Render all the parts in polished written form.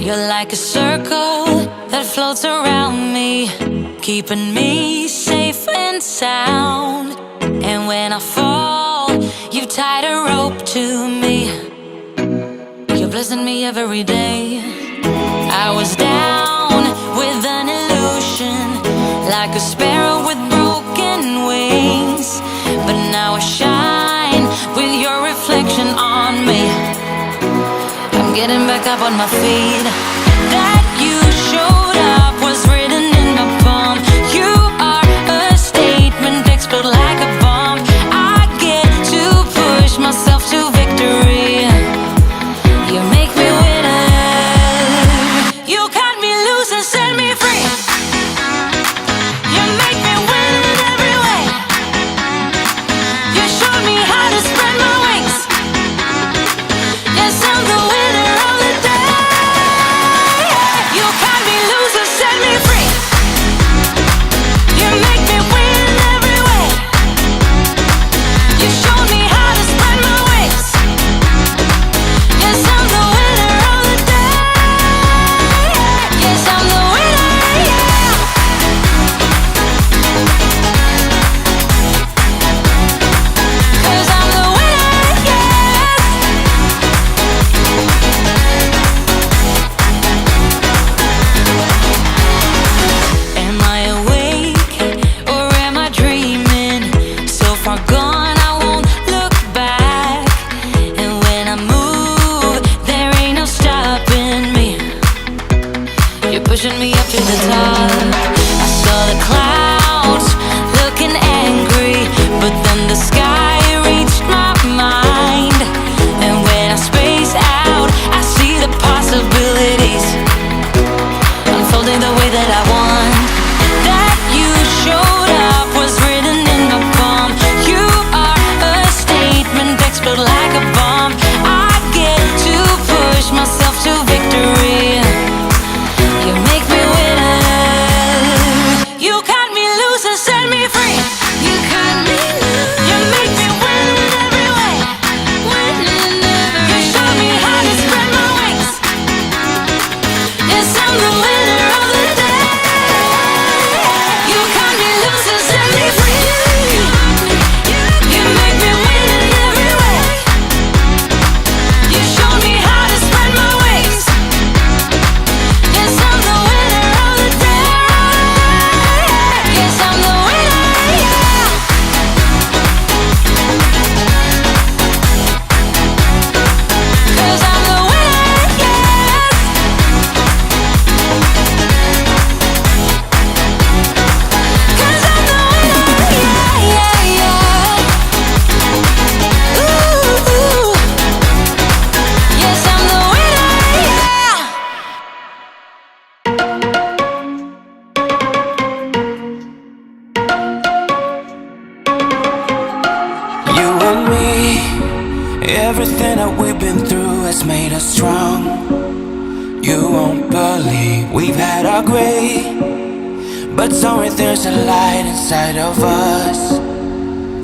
You're like a circle that floats around me, keeping me safe and sound. And when I fall, you tied a rope to me. You're blessing me every day. I was down with an illusion, like a sparrow with broken wings, but now I shine with your reflection on me. I'm getting back up on my feet. That you showed up was written in my palm. You are a statement, explode like a bomb. I get to push myself to victory. You make me winner. You cut me loose and set me free. You make me win in every way. You showed me how to spread my wings. Yes, I'm the winner of the day. You cut me loose and set me free. You make me win in every way. You showed me how to spread my wings. Yes, I'm the winner of the day. Yes, I'm the winner, yeah. 'Cause I'm the winner, yes. Am I awake or am I dreaming? So far gone, I won't look back. And when I move, there ain't no stopping me. You're pushing me up to the top. I saw the clouds looking angry, but then the sky reached my mind. And when I space out, I see the possibilities unfolding the way that I want. That you showed up was written in my palm. You are a statement, explode like a bomb. I get to push myself to victory. You make me winner. You cut me loose and set me free. You cut me loose. You make me win in every way. Win in every way. You showed me how to spread my wings. Yes, I'm the winner of the day. You cut me loose and set me free. You make me win in every way. You showed me how to spread my wings. Yes, I'm the winner of the day. Yes, I'm the winner, yeah. 'Cause I'm the winner, yes. 'Cause I'm the winner, yeah, yeah, yeah. Ooh, ooh. Yes, I'm the winner, yeah. You and me, everything that we've been through has made us strong. You won't believe we've had our gray, but somewhere there's a light inside of us.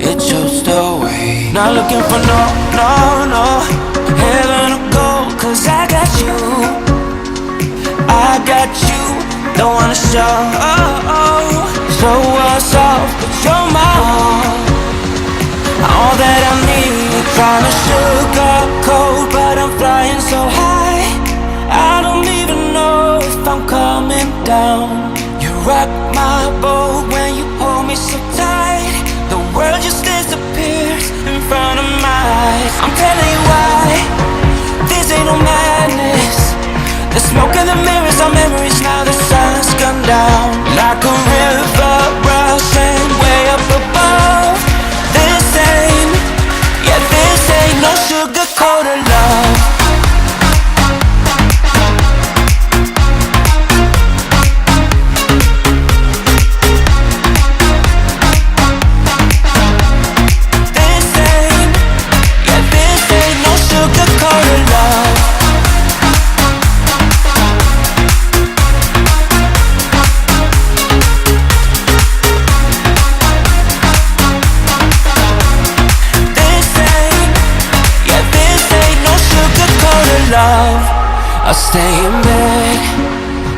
It shows the way. Not looking for no heaven or gold, 'cause I got you. I got you. Don't wanna show us off, but you're my all that I need. Trying to sugarcoat, but I'm flying so high. I don't even know if I'm coming down. You rock my boat when you hold me so tight. The world just disappears in front of my eyes. I'm telling you why, this ain't no madness. The smoke and the mirrors are memories. Now the sun's gone down, like a river rushing way up above. This ain't no sugar-coated love. This ain't no sugar-coated love. love. I stay in bed,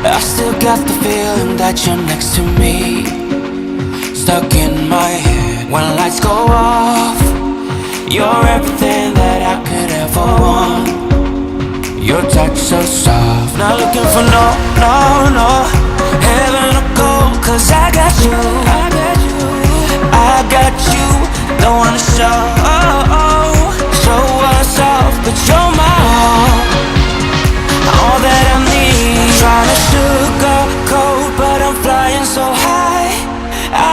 I still got the feeling that you're next to me, stuck in my head. When lights go off, you're everything that I could ever want. Your touch so soft, not looking for no heaven or gold, 'cause I got you, I got you. Don't wanna show us off, but you're my all that I need. Trying to sugarcoat, but I'm flying so high,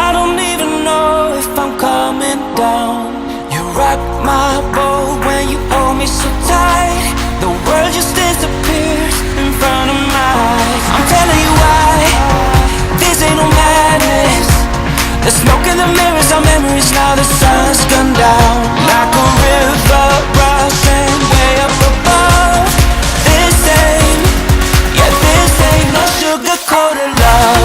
I don't even know if I'm coming down. You rock my boat when you hold me so tight, the world just disappears in front of my eyes. I'm telling you why, this ain't no madness. The smoke in the mirrors are memories, now the sun's gone down. Like a river rushing way up above. This ain't no sugar-coated love.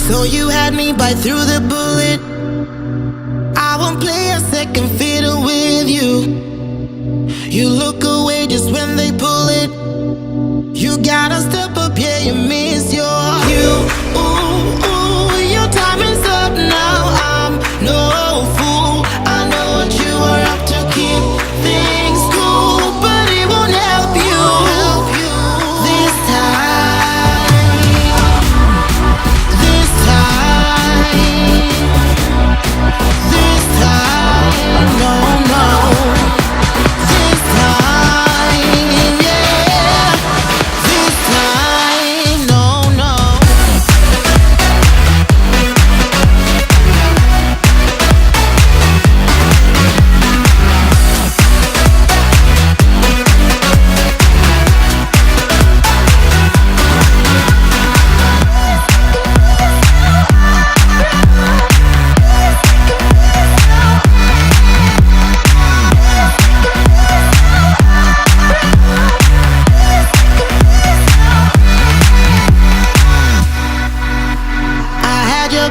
So you had me bite through the bullet. I won't play a second fiddle with you. You look away just when they pull it. You gotta step up, yeah, you miss your cue. Ooh, your time is up now. I'm no fool. I know what you are up to, keep things cool, but it won't help you this time. This time, no. This time, yeah. This time, no.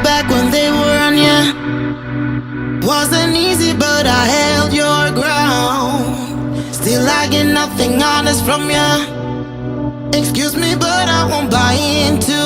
Back when they were on ya, wasn't easy, but I held your ground. Still I get nothing honest from ya. Excuse me, but I won't buy into